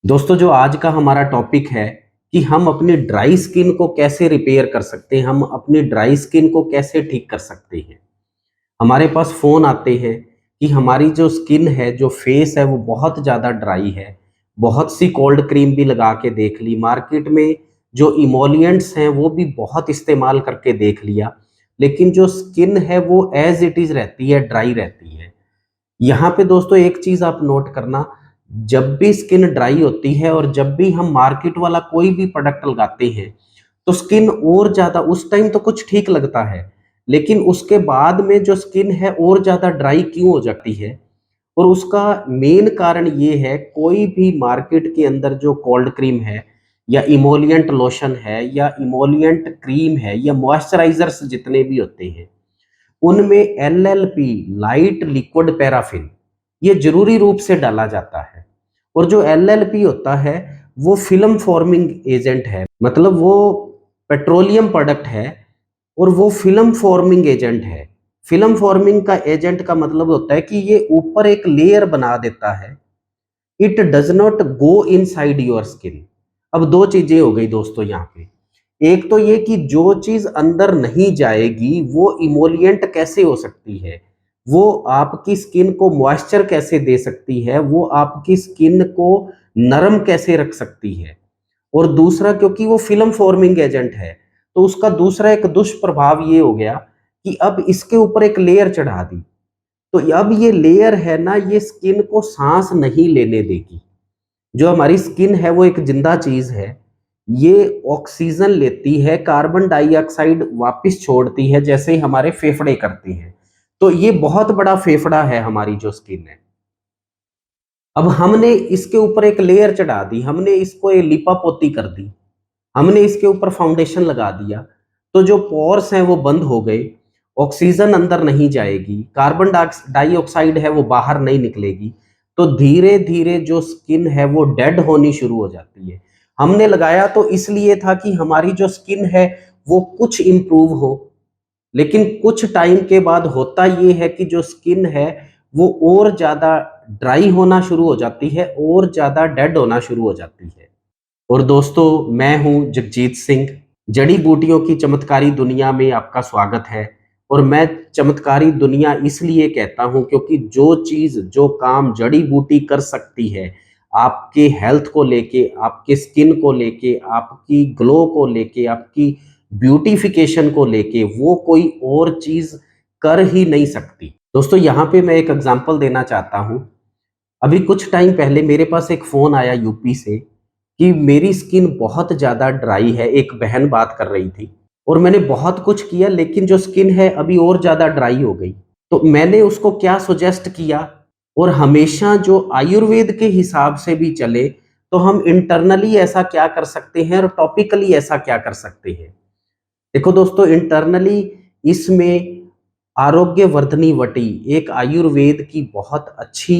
दोस्तों जो आज का हमारा टॉपिक है कि हम अपनी ड्राई स्किन को कैसे रिपेयर कर सकते हैं, हम अपनी ड्राई स्किन को कैसे ठीक कर सकते हैं। हमारे पास फ़ोन आते हैं कि हमारी जो स्किन है, जो फेस है वो बहुत ज़्यादा ड्राई है। बहुत सी कोल्ड क्रीम भी लगा के देख ली, मार्केट में जो इमोलिएंट्स हैं वो भी बहुत इस्तेमाल करके देख लिया, लेकिन जो स्किन है वो एज़ इट इज़ रहती है, ड्राई रहती है। यहाँ पे दोस्तों एक चीज़ आप नोट करना, जब भी स्किन ड्राई होती है और जब भी हम मार्केट वाला कोई भी प्रोडक्ट लगाते हैं, तो स्किन और ज़्यादा उस टाइम तो कुछ ठीक लगता है, लेकिन उसके बाद में जो स्किन है और ज़्यादा ड्राई क्यों हो जाती है? और उसका मेन कारण ये है, कोई भी मार्केट के अंदर जो कोल्ड क्रीम है या इमोलिएंट लोशन है या इमोलिएंट क्रीम है या मॉइस्चराइज़र्स जितने भी होते हैं, उनमें एलएलपी लाइट लिक्विड पैराफिन ये ज़रूरी रूप से डाला जाता है। और जो एलएलपी होता है वो फ़िल्म फ़ॉर्मिंग एजेंट है, मतलब वो पेट्रोलियम प्रोडक्ट है और वो फ़िल्म फ़ॉर्मिंग एजेंट है। फ़िल्म फ़ॉर्मिंग का एजेंट का मतलब होता है कि ये ऊपर एक लेयर बना देता है। It does not go inside your skin. अब 2 चीज़ें हो गई दोस्तों यहाँ पे। एक तो ये कि जो चीज़ अंदर नहीं जाएगी वो इमोलिएंट कैसे हो सकती है? वो आपकी स्किन को मॉइस्चर कैसे दे सकती है? वो आपकी स्किन को नरम कैसे रख सकती है? और दूसरा, क्योंकि वो फ़िल्म फ़ॉर्मिंग एजेंट है, तो उसका दूसरा एक दुष्प्रभाव ये हो गया कि अब इसके ऊपर एक लेयर चढ़ा दी। तो अब ये लेयर है ना, ये स्किन को साँस नहीं लेने देगी। जो हमारी स्किन है वो एक ज़िंदा चीज़ है। ये ऑक्सीजन लेती है, कार्बन डाइऑक्साइड वापस छोड़ती है, जैसे ही हमारे फेफड़े करते हैं। तो ये बहुत बड़ा फेफड़ा है हमारी जो स्किन है। अब हमने इसके ऊपर एक लेयर चढ़ा दी, हमने इसको ये लिपापोती कर दी, हमने इसके ऊपर फाउंडेशन लगा दिया, तो जो पोर्स हैं वो बंद हो गए, ऑक्सीजन अंदर नहीं जाएगी, कार्बन डाइऑक्साइड है वो बाहर नहीं निकलेगी, तो धीरे-धीरे जो स्किन है वो डेड होनी शुरू हो जाती है। हमने लगाया तो इसलिए था कि हमारी जो स्किन है वो कुछ इम्प्रूव हो, लेकिन कुछ टाइम के बाद होता ये है कि जो स्किन है वो और ज़्यादा ड्राई होना शुरू हो जाती है और ज़्यादा डेड होना शुरू हो जाती है। और दोस्तों मैं हूँ जगजीत सिंह, जड़ी बूटियों की चमत्कारी दुनिया में आपका स्वागत है। और मैं चमत्कारी दुनिया इसलिए कहता हूँ क्योंकि जो चीज़, जो काम जड़ी बूटी कर सकती है, आपके हेल्थ को लेके, आपके स्किन को लेके, आपकी ग्लो को लेके, आपकी ब्यूटिफिकेशन को लेके, वो कोई और चीज़ कर ही नहीं सकती। दोस्तों यहाँ पे मैं एक एग्ज़ाम्पल देना चाहता हूँ। अभी कुछ टाइम पहले मेरे पास एक फ़ोन आया यूपी से कि मेरी स्किन बहुत ज़्यादा ड्राई है, एक बहन बात कर रही थी और मैंने बहुत कुछ किया, लेकिन जो स्किन है अभी और ज़्यादा ड्राई हो गई। तो मैंने उसको क्या सजेस्ट किया, और हमेशा जो आयुर्वेद के हिसाब से भी चले, तो हम इंटरनली ऐसा क्या कर सकते हैं और टॉपिकली ऐसा क्या कर सकते हैं। देखो दोस्तों, इंटरनली इसमें आरोग्य वर्धनी वटी एक आयुर्वेद की बहुत अच्छी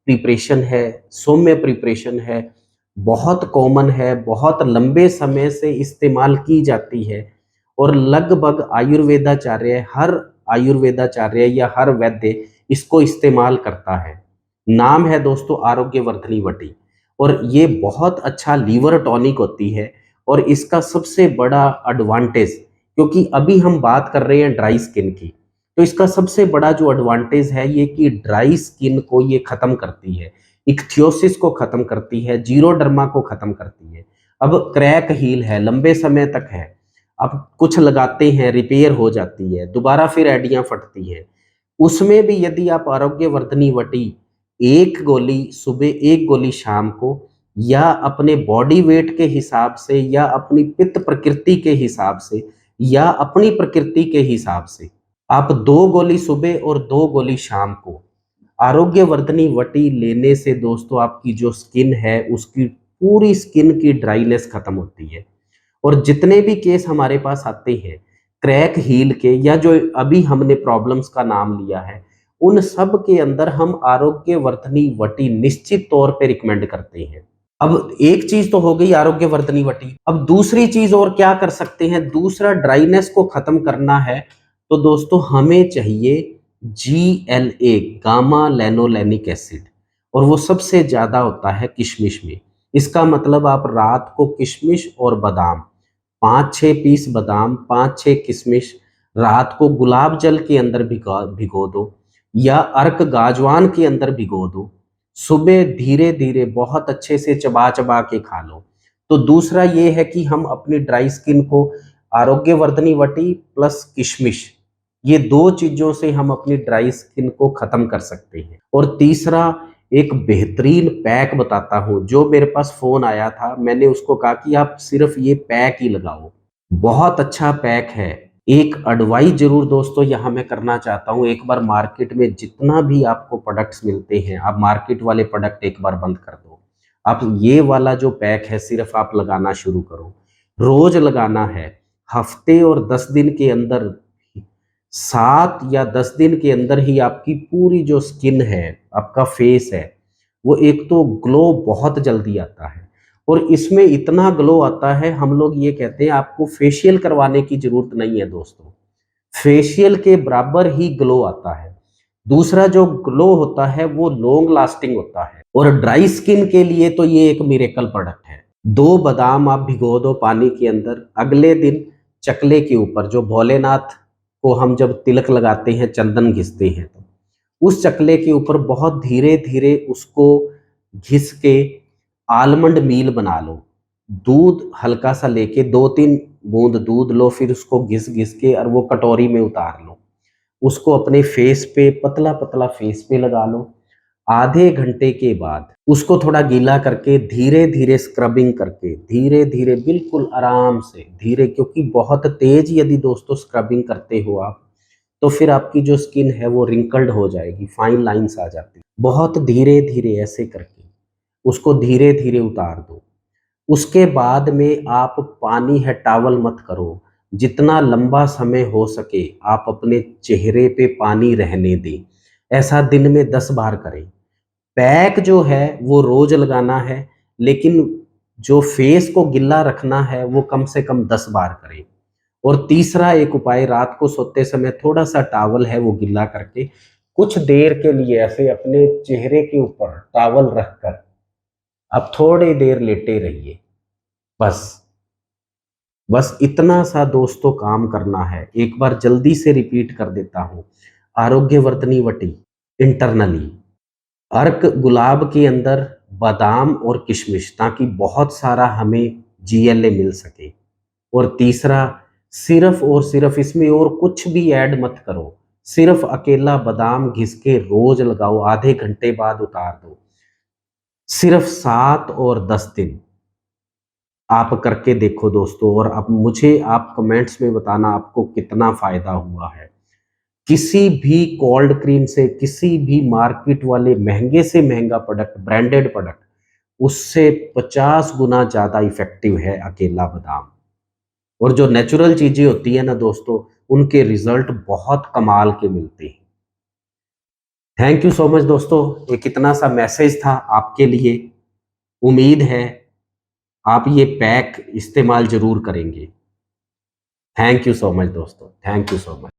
प्रिपरेशन है, सौम्य प्रिपरेशन है, बहुत कॉमन है, बहुत लंबे समय से इस्तेमाल की जाती है और लगभग हर आयुर्वेदाचार्य या हर वैद्य इसको इस्तेमाल करता है। नाम है दोस्तों आरोग्य वर्धनी वटी, और ये बहुत अच्छा लीवर टॉनिक होती है। और इसका सबसे बड़ा एडवांटेज, क्योंकि अभी हम बात कर रहे हैं ड्राई स्किन की, तो इसका सबसे बड़ा जो एडवांटेज है ये कि ड्राई स्किन को ये खत्म करती है, इक्थियोसिस को खत्म करती है, जीरोडर्मा को खत्म करती है। अब क्रैक हील है, लंबे समय तक है, अब कुछ लगाते हैं रिपेयर हो जाती है, दोबारा फिर एडियां फटती है। उसमें भी यदि आप आरोग्य वर्धनी वटी एक गोली सुबह, एक गोली शाम को, या अपने बॉडी वेट के हिसाब से, या अपनी पित्त प्रकृति के हिसाब से, या अपनी प्रकृति के हिसाब से आप 2 गोली सुबह और 2 गोली शाम को आरोग्य वर्धनी वटी लेने से दोस्तों आपकी जो स्किन है उसकी पूरी स्किन की ड्राइनेस खत्म होती है। और जितने भी केस हमारे पास आते हैं क्रैक हील के, या जो अभी हमने प्रॉब्लम्स का नाम लिया है, उन सब के अंदर हम आरोग्य वर्धनी वटी निश्चित तौर पे रिकमेंड करते हैं। अब एक चीज तो हो गई आरोग्य वर्धनी वटी, अब दूसरी चीज और क्या कर सकते हैं, दूसरा ड्राइनेस को खत्म करना है, तो दोस्तों हमें चाहिए GLA, गामा लैनोलेनिक एसिड, और वो सबसे ज्यादा होता है किशमिश में। इसका मतलब आप रात को किशमिश और बादाम, 5-6 पीस बादाम, 5-6 किशमिश रात को गुलाब जल के अंदर भिगा भिगो दो या अर्क गाजवान के अंदर भिगो दो। सुबह धीरे-धीरे बहुत अच्छे से चबा-चबा के खा लो। तो दूसरा ये है कि हम अपनी ड्राई स्किन को आरोग्यवर्धनी वटी प्लस किशमिश, ये 2 चीज़ों से हम अपनी ड्राई स्किन को ख़त्म कर सकते हैं। और तीसरा एक बेहतरीन पैक बताता हूँ, जो मेरे पास फ़ोन आया था, मैंने उसको कहा कि आप सिर्फ़ ये पैक ही लगाओ। बहुत अच्छा पैक है। एक एडवाइस ज़रूर दोस्तों यहाँ मैं करना चाहता हूँ, एक बार मार्केट में जितना भी आपको प्रोडक्ट्स मिलते हैं, आप मार्केट वाले प्रोडक्ट एक बार बंद कर दो। आप ये वाला जो पैक है सिर्फ़ आप लगाना शुरू करो। रोज़ लगाना है, हफ़्ते और 10 दिन के अंदर 7 या 10 दिन के अंदर ही आपकी पूरी जो स्किन है, आपका फेस है, वो एक तो ग्लो बहुत जल्दी आता है और इसमें इतना ग्लो आता है, हम लोग ये कहते हैं आपको फेशियल करवाने की ज़रूरत नहीं है दोस्तों। फेशियल के बराबर ही ग्लो आता है। दूसरा जो ग्लो होता है वो लॉन्ग लास्टिंग होता है और ड्राई स्किन के लिए तो ये एक मिरेकल प्रोडक्ट है। 2 बादाम आप भिगो दो पानी के अंदर, अगले दिन चकले के ऊपर जो भोलेनाथ को हम जब तिलक लगाते हैं, चंदन घिसते हैं, तो उस चकले के ऊपर बहुत धीरे-धीरे उसको घिस के आलमंड मील बना लो। दूध हल्का सा लेके 2-3 बूंद दूध लो, फिर उसको घिस-घिस के और वो कटोरी में उतार लो। उसको अपने फेस पे पतला-पतला फेस पे लगा लो। आधे घंटे के बाद उसको थोड़ा गीला करके धीरे-धीरे स्क्रबिंग करके, धीरे-धीरे बिल्कुल आराम से, धीरे, क्योंकि बहुत तेज़ यदि दोस्तों स्क्रबिंग करते हो आप, तो फिर आपकी जो स्किन है वो रिंकल्ड हो जाएगी, फाइन लाइन्स आ जाती हैं। बहुत धीरे-धीरे ऐसे करके उसको धीरे-धीरे उतार दो। उसके बाद में आप पानी है टॉवल मत करो, जितना लंबा समय हो सके आप अपने चेहरे पे पानी रहने दें। ऐसा दिन में 10 बार करें। पैक जो है वो रोज़ लगाना है, लेकिन जो फेस को गिल्ला रखना है वो कम से कम 10 बार करें। और तीसरा एक उपाय, रात को सोते समय थोड़ा-सा टॉवल है वो गिल्ला करके कुछ देर के लिए ऐसे अपने चेहरे के ऊपर टॉवल रखकर आप थोड़ी देर लेटे रहिए। बस, बस इतना सा दोस्तों काम करना है। एक बार जल्दी से रिपीट कर देता हूँ। आरोग्यवर्धनी वटी इंटरनली, अर्क गुलाब के अंदर बादाम और किशमिश, ताकि बहुत सारा हमें जीएलए मिल सके। और तीसरा, सिर्फ और सिर्फ इसमें और कुछ भी ऐड मत करो, सिर्फ अकेला बादाम घिस के रोज लगाओ, आधे घंटे बाद उतार दो। सिर्फ 7 और 10 दिन आप करके देखो दोस्तों, और अब मुझे आप कमेंट्स में बताना आपको कितना फायदा हुआ है। किसी भी कोल्ड क्रीम से, किसी भी मार्केट वाले महंगे से महंगा प्रोडक्ट, ब्रांडेड प्रोडक्ट, उससे 50 गुना ज़्यादा इफ़ेक्टिव है अकेला बादाम। और जो नेचुरल चीज़ें होती हैं ना दोस्तों, उनके रिज़ल्ट बहुत कमाल के मिलते हैं। थैंक यू सो मच दोस्तों, ये कितना सा मैसेज था आपके लिए। उम्मीद है आप ये पैक इस्तेमाल ज़रूर करेंगे। थैंक यू सो मच दोस्तों, थैंक यू सो मच।